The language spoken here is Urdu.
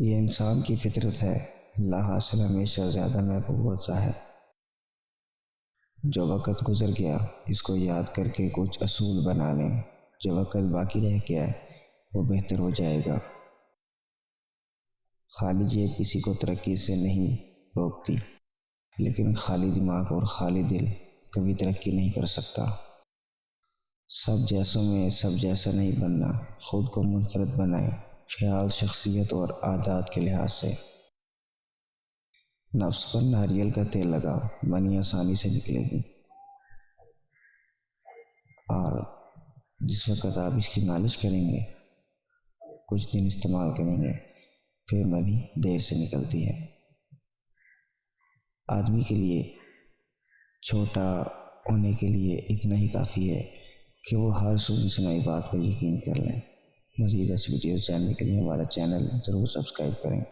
یہ انسان کی فطرت ہے، لا حاصل ہمیشہ زیادہ محبوب ہوتا ہے۔ جو وقت گزر گیا اس کو یاد کر کے کچھ اصول بنا لیں، جو وقت باقی رہ گیا وہ بہتر ہو جائے گا۔ خالی جیب کسی کو ترقی سے نہیں روکتی، لیکن خالی دماغ اور خالی دل کبھی ترقی نہیں کر سکتا۔ سب جیسوں میں سب جیسا نہیں بننا، خود کو منفرد بنائیں، خیال، شخصیت اور عادات کے لحاظ سے۔ نفس پر ناریل کا تیل لگاؤ، منی آسانی سے نکلے گی، اور جس وقت آپ اس کی مالش کریں گے، کچھ دن استعمال کریں گے، پھر منی دیر سے نکلتی ہے۔ آدمی کے لیے چھوٹا ہونے کے لیے اتنا ہی کافی ہے کہ وہ ہر سنی سنائی بات پر یقین کر لیں۔ مزید ایسی ویڈیوز جاننے کے لیے ہمارا چینل ضرور سبسکرائب کریں۔